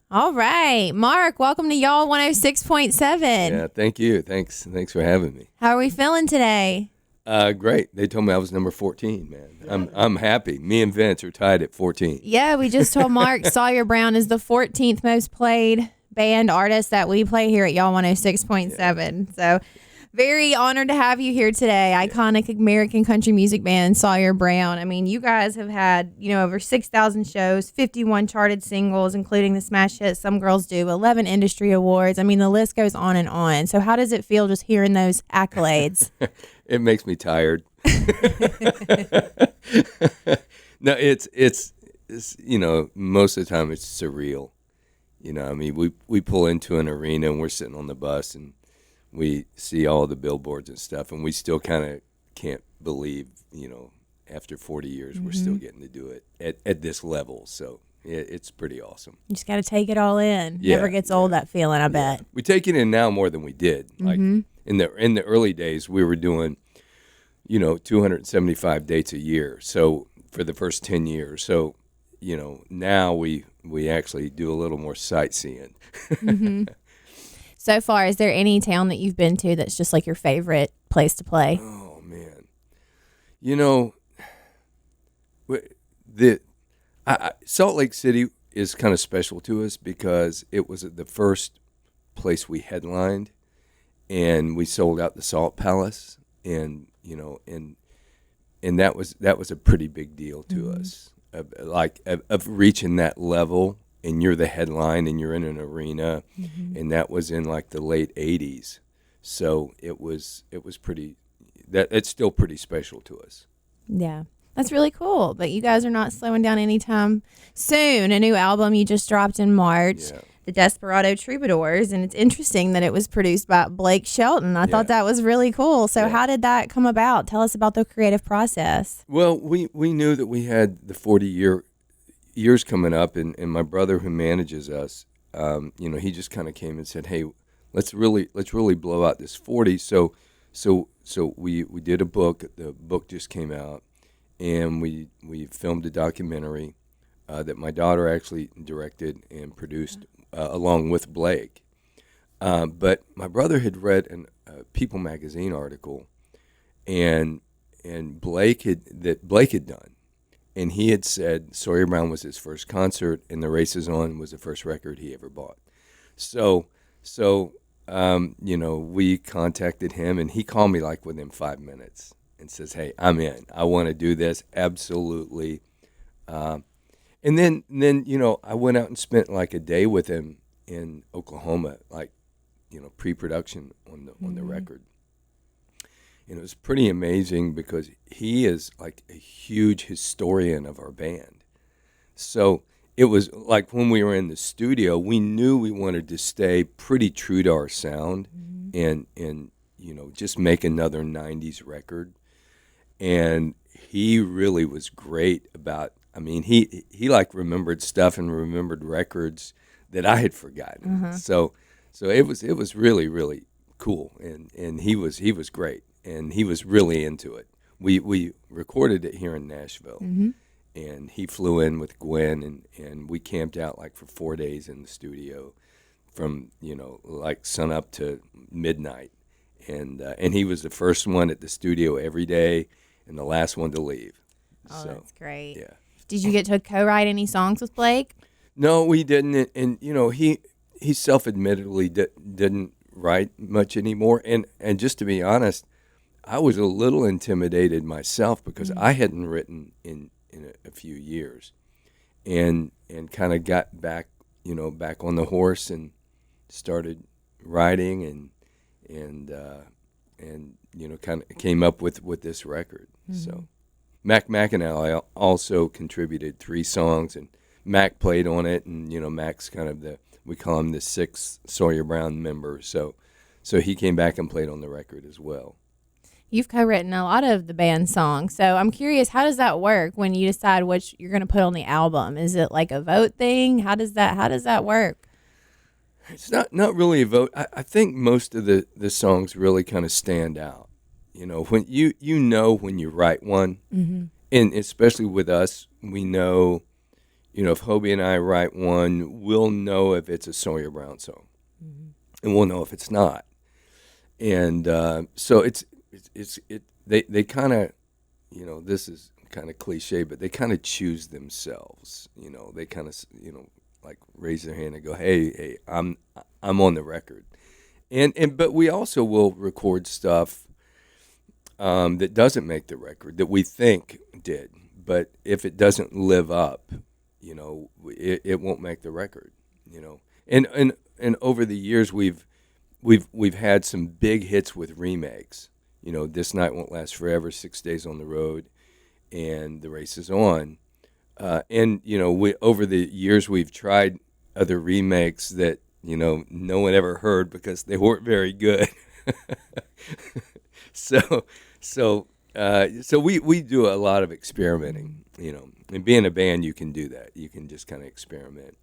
All right. Mark, welcome to Y'all 106.7. Yeah, thank you. Thanks for having me. How are we feeling today? Great. They told me I was number 14, man. I'm happy. Me and Vince are tied at 14. Yeah, we just told Mark Sawyer Brown is the 14th most played band artist that we play here at Y'all 106.7. So very honored to have you here today. Iconic American country music band Sawyer Brown. I mean, you guys have had, over 6,000 shows, 51 charted singles, including the smash hit Some Girls Do, 11 industry awards. I mean, the list goes on and on. So how does it feel just hearing those accolades? It makes me tired. No, it's most of the time it's surreal. I mean, we pull into an arena and we're sitting on the bus and we see all the billboards and stuff, and we still kind of can't believe, after 40 years, we're still getting to do it at this level. So it's pretty awesome. You just got to take it all in. Yeah, Never gets old, that feeling, I bet. We take it in now more than we did. Like in the early days, we were doing, 275 dates a year. So for the first 10 years. So, now we actually do a little more sightseeing. So far, is there any town that you've been to that's just like your favorite place to play? Oh, man. Salt Lake City is kind of special to us because it was the first place we headlined, and we sold out the Salt Palace, and that was a pretty big deal to us, of reaching that level. And you're the headline, and you're in an arena, and that was in like the late '80s. So it was pretty. It's still pretty special to us. Yeah, that's really cool. But you guys are not slowing down anytime soon. A new album you just dropped in March, the Desperado Troubadours, and it's interesting that it was produced by Blake Shelton. I thought that was really cool. So how did that come about? Tell us about the creative process. Well, we knew that we had the 40-years coming up, and my brother who manages us, he just kind of came and said, "Hey, let's really blow out this 40." So we did a book. The book just came out, and we filmed a documentary that my daughter actually directed and produced along with Blake. But my brother had read a People magazine article, and Blake had done. And he had said Sawyer Brown was his first concert, and The Race Is On was the first record he ever bought. So we contacted him, and he called me like within 5 minutes and says, "Hey, I'm in. I want to do this, absolutely." And then I went out and spent like a day with him in Oklahoma, like pre-production on the record. And it was pretty amazing because he is like a huge historian of our band. So it was like when we were in the studio, we knew we wanted to stay pretty true to our sound and just make another 90s record. And he really was great about, he like remembered stuff and remembered records that I had forgotten. So it was really, really cool. And he was great. And he was really into it. We recorded it here in Nashville, and he flew in with Gwen, and we camped out like for 4 days in the studio, from like sun up to midnight, and he was the first one at the studio every day, and the last one to leave. Oh, so, that's great. Yeah. Did you get to co-write any songs with Blake? No, we didn't, and he self-admittedly didn't write much anymore, and just to be honest, I was a little intimidated myself because I hadn't written in a few years, and kind of got back on the horse and started writing and kind of came up with this record. So Mac McAnally also contributed 3 songs, and Mac played on it, and Mac's kind of we call him the 6th Sawyer Brown member. So he came back and played on the record as well. You've co-written a lot of the band's songs, so I'm curious, how does that work when you decide which you're going to put on the album? Is it like a vote thing? How does that work? It's not really a vote. I think most of the songs really kind of stand out. When when you write one, and especially with us, we know if Hobie and I write one, we'll know if it's a Sawyer Brown song, and we'll know if it's not. And so they kind of, this is kind of cliche, but they kind of choose themselves. They kind of, like raise their hand and go, hey, I'm on the record. But we also will record stuff that doesn't make the record that we think did. But if it doesn't live up, it won't make the record. And over the years we've had some big hits with remakes. This Night Won't Last Forever, 6 Days on the Road, and The Race Is On. We over the years we've tried other remakes that no one ever heard because they weren't very good. So we do a lot of experimenting, and being a band, you can do that. You can just kind of experiment,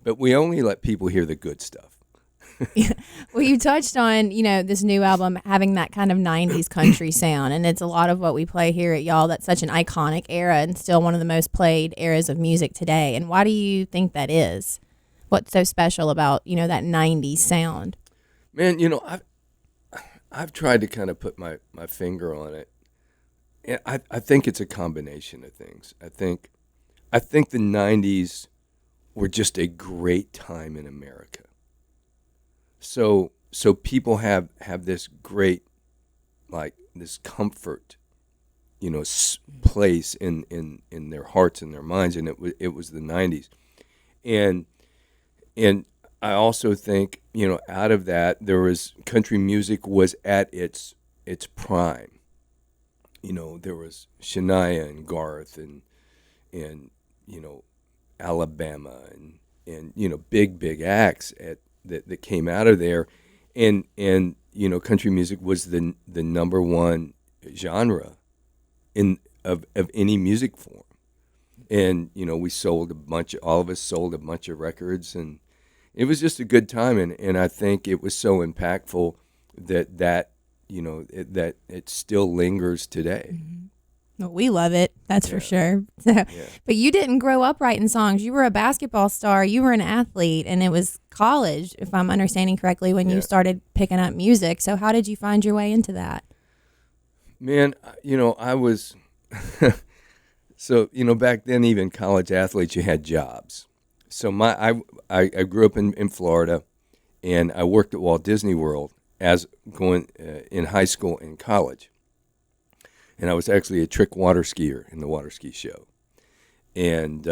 but we only let people hear the good stuff. Well, you touched on, this new album having that kind of 90s country sound, and it's a lot of what we play here at Y'all. That's such an iconic era and still one of the most played eras of music today. And why do you think that is? What's so special about, that 90s sound? Man, I've tried to kind of put my finger on it. And I think it's a combination of things. I think the 90s were just a great time in America. So people have this great, like, this comfort, place in their hearts and their minds, and it was the 90s. And I also think, out of that, there was country music was at its prime. There was Shania and Garth and Alabama and big acts that came out of there, and country music was the number one genre of any music form. And we sold all of us sold a bunch of records, and it was just a good time, and I think it was so impactful that it still lingers today. Mm-hmm. Well, we love it, that's for sure. So, but you didn't grow up writing songs. You were a basketball star. You were an athlete, and it was college, if I'm understanding correctly, when you started picking up music. So how did you find your way into that? Man, I was so back then, even college athletes, you had jobs. So I grew up in Florida, and I worked at Walt Disney World as going in high school and college. And I was actually a trick water skier in the water ski show. And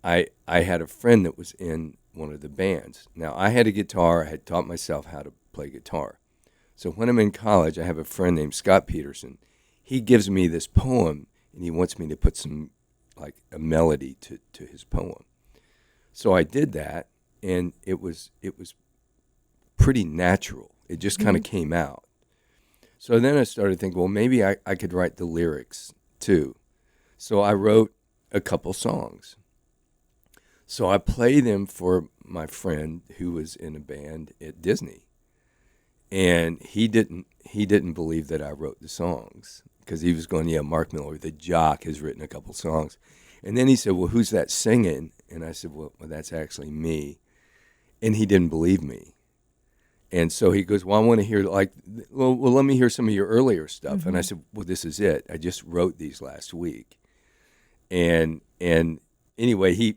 I had a friend that was in one of the bands. Now, I had a guitar. I had taught myself how to play guitar. So when I'm in college, I have a friend named Scott Peterson. He gives me this poem, and he wants me to put some, like, a melody to his poem. So I did that, and it was pretty natural. It just kind of came out. So then I started thinking, well, maybe I could write the lyrics too. So I wrote a couple songs. So I played them for my friend who was in a band at Disney. And he didn't believe that I wrote the songs, because he was going, yeah, Mark Miller, the jock, has written a couple songs. And then he said, well, who's that singing? And I said, well, that's actually me. And he didn't believe me. And so he goes, well, I want to hear, like, well, let me hear some of your earlier stuff. Mm-hmm. And I said, well, this is it. I just wrote these last week. And anyway, he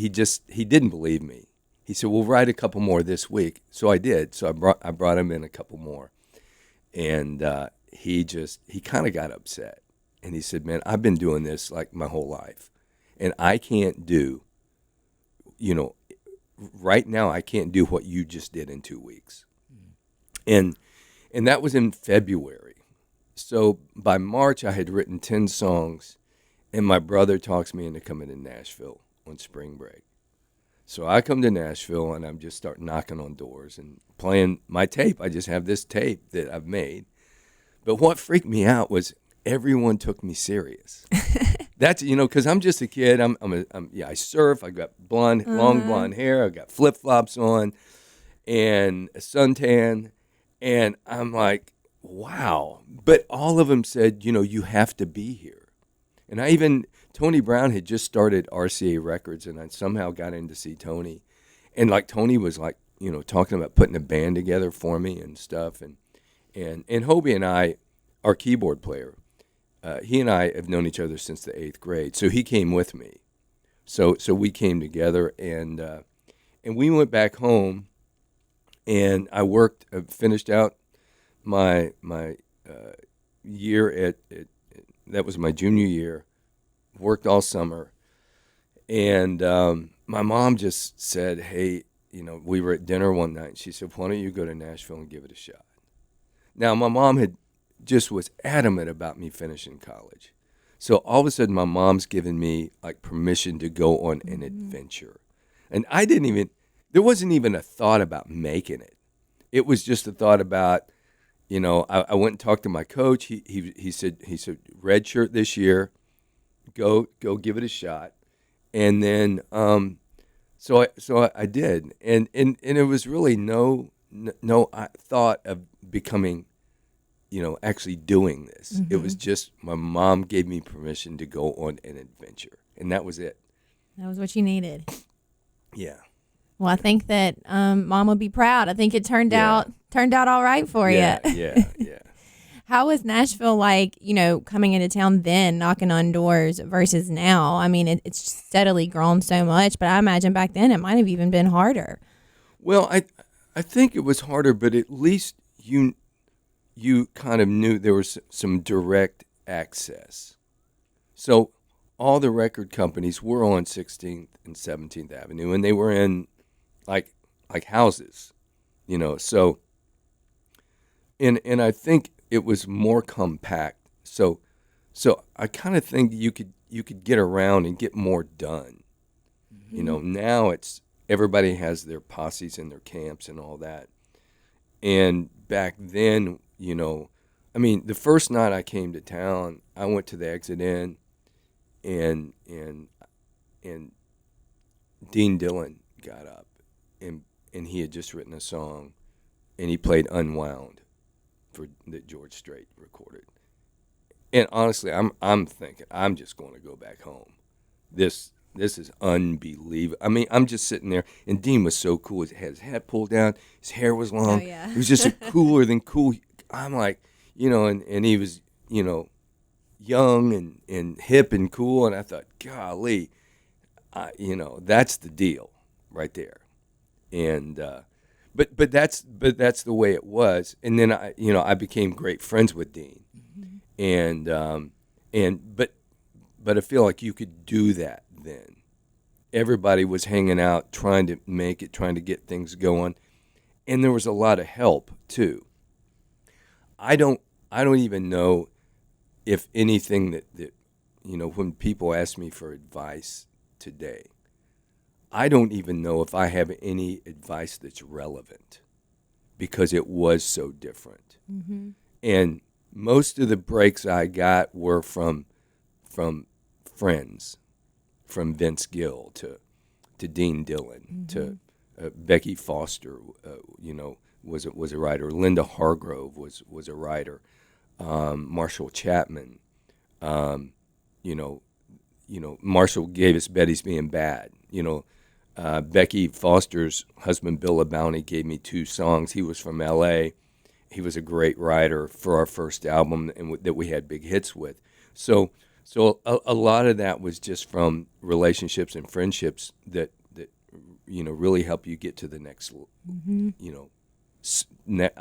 didn't believe me. He said, well, write a couple more this week. So I did. So I brought him in a couple more. And he kind of got upset. And he said, man, I've been doing this like my whole life. And I can't do, right now I can't do what you just did in 2 weeks. And that was in February. So by March I had written 10 songs, and my brother talks me into coming to Nashville on spring break. So I come to Nashville, and I'm just start knocking on doors and playing my tape. I just have this tape that I've made. But what freaked me out was everyone took me serious. That's, because I'm just a kid. I surf. I got long blonde hair. I got flip flops on, and a suntan, and I'm like, wow. But all of them said, you have to be here. And I even Tony Brown had just started RCA Records, and I somehow got in to see Tony. And like Tony was like, talking about putting a band together for me and stuff. And Hobie and I, our keyboard player, he and I have known each other since the 8th grade. So he came with me. So we came together, and we went back home, and I worked, finished out my year at that was my junior year, worked all summer, and my mom just said, hey, we were at dinner one night, and she said, why don't you go to Nashville and give it a shot? Now, my mom was adamant about me finishing college. So all of a sudden, my mom's given me like permission to go on an adventure. And there wasn't even a thought about making it. It was just a thought about, I went and talked to my coach. He said, red shirt this year, go give it a shot. And then, so I did. And it was really no thought of becoming, actually doing this. It was just my mom gave me permission to go on an adventure, and that was it. That was what you needed. Yeah. Well, I think that Mom would be proud. I think it turned out all right for you. Yeah. How was Nashville like, coming into town then, knocking on doors versus now? I mean, it's steadily grown so much, but I imagine back then it might have even been harder. Well, I think it was harder, but at least you kind of knew there was some direct access. So all the record companies were on 16th and 17th Avenue, and they were in like houses, so and I think it was more compact. So I kind of think you could get around and get more done. Now it's everybody has their posses and their camps and all that. And back then, the first night I came to town, I went to the Exit Inn, and Dean Dillon got up, and he had just written a song, and he played Unwound that George Strait recorded. And honestly, I'm thinking I'm just going to go back home. This is unbelievable. I mean, I'm just sitting there, and Dean was so cool. He had his hat pulled down, his hair was long. Oh, yeah. He was just cooler than cool. I'm like, and he was, young and hip and cool, and I thought, golly, that's the deal right there. And but that's the way it was. And then I became great friends with Dean, but I feel like you could do that then. Everybody was hanging out, trying to make it, trying to get things going, and there was a lot of help too. I don't even know if anything that when people ask me for advice today, I don't even know if I have any advice that's relevant because it was so different. And most of the breaks I got were from friends, from Vince Gill to Dean Dillon to Becky Foster, was a writer. Linda Hargrove was a writer. Marshall Chapman, Marshall gave us Betty's Being Bad. Becky Foster's husband, Bill LaBounty, gave me 2 songs. He was from L.A. He was a great writer for our first album and that we had big hits with. So a lot of that was just from relationships and friendships that really help you get to the next, I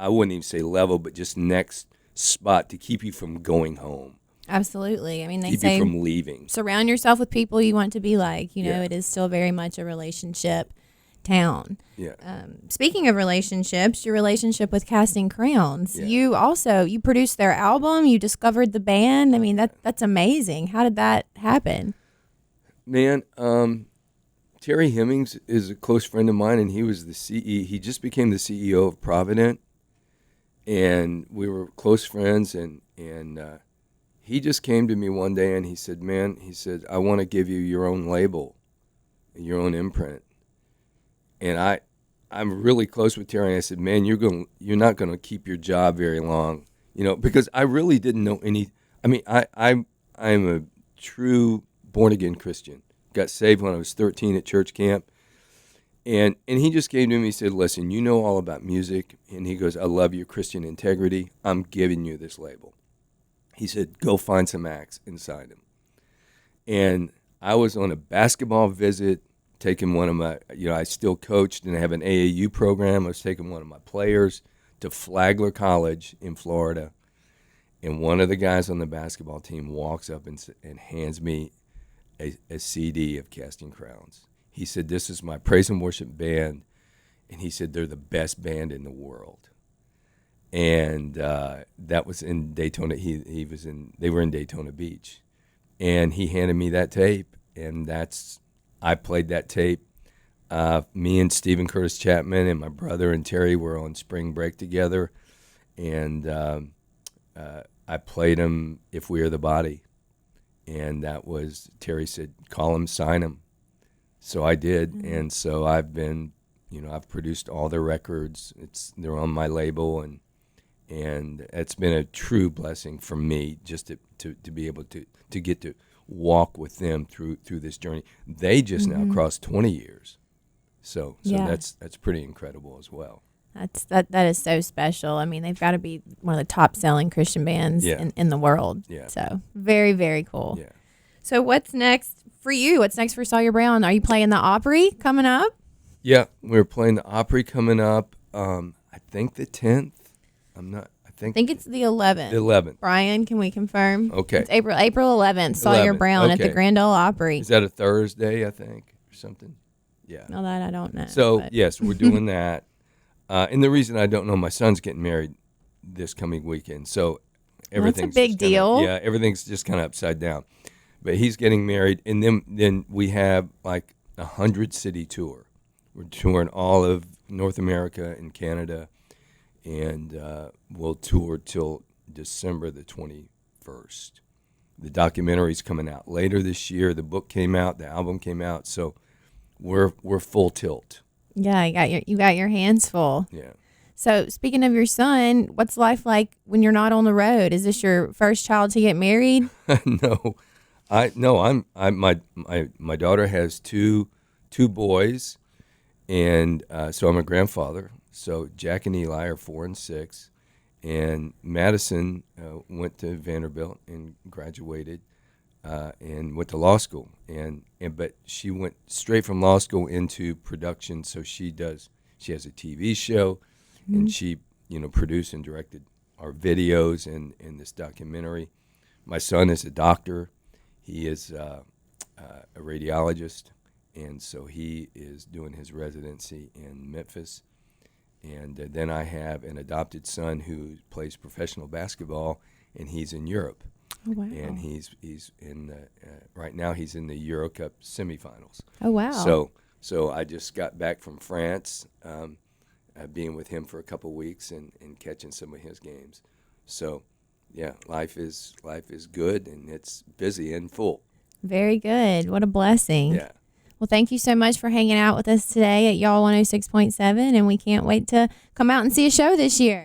wouldn't even say level, but just next spot to keep you from going home. Absolutely. I mean, they keep say you from leaving. Surround yourself with people you want to be like. Yeah. It is still very much a relationship town. Yeah. Speaking of relationships, your relationship with Casting Crowns. Yeah. You produced their album. You discovered the band. I mean, that's amazing. How did that happen? Man, Terry Hemmings is a close friend of mine, and he was the CEO. He just became the CEO of Provident, and we were close friends. And he just came to me one day, and he said, "Man," he said, "I want to give you your own label, your own imprint." And I'm really close with Terry, and I said, "Man, you're not gonna keep your job very long," because I really didn't know any. I mean, I'm a true born again Christian. Got saved when I was 13 at church camp. And he just came to me and said, listen, you know all about music. And he goes, I love your Christian integrity. I'm giving you this label. He said, go find some acts and sign them. And I was on a basketball visit, taking one of my, I still coached and I have an AAU program. I was taking one of my players to Flagler College in Florida. And one of the guys on the basketball team walks up and hands me a CD of Casting Crowns. He said, this is my praise and worship band. And he said, they're the best band in the world. And that was in Daytona. They were in Daytona Beach. And he handed me that tape. And I played that tape. Me and Stephen Curtis Chapman and my brother and Terry were on spring break together. And I played him If We Are the Body. And Terry said, call him, sign him. So I did, and so I've been, I've produced all their records. They're on my label, and it's been a true blessing for me just to be able to get to walk with them through this journey. They just now crossed 20 years, so that's pretty incredible as well. That is so special. I mean, they've got to be one of the top selling Christian bands in the world. Yeah. So very, very cool. Yeah. So what's next for you? What's next for Sawyer Brown? Are you playing the Opry coming up? Yeah, we're playing the Opry coming up. I think the 10th. I think it's the 11th. The 11th. Brian, can we confirm? Okay. It's April 11th. Sawyer Brown at the Grand Ole Opry. Is that a Thursday? I think or something. Yeah. No, that I don't know. So yes, we're doing that. And the reason I don't know, my son's getting married this coming weekend, so everything's that's a big deal. Everything's just kind of upside down. But he's getting married, and then we have like a 100-city tour. We're touring all of North America and Canada, and we'll tour till December the 21st. The documentary's coming out later this year. The book came out. The album came out. So we're full tilt. Yeah, you got your hands full. Yeah. So speaking of your son, what's life like when you're not on the road? Is this your first child to get married? No. My daughter has two boys, and so I'm a grandfather. So Jack and Eli are 4 and 6, and Madison went to Vanderbilt and graduated, and went to law school, but she went straight from law school into production. So she has a TV show, and she produced and directed our videos in this documentary. My son is a doctor. He is a radiologist, and so he is doing his residency in Memphis. And then I have an adopted son who plays professional basketball, and he's in Europe. Oh, wow. And he's in right now he's in the Euro Cup semifinals. Oh, wow. So I just got back from France, being with him for a couple weeks and catching some of his games. So. Yeah, life is good, and it's busy and full. Very good. What a blessing. Yeah. Well, thank you so much for hanging out with us today at YALL 106.7, and we can't wait to come out and see a show this year.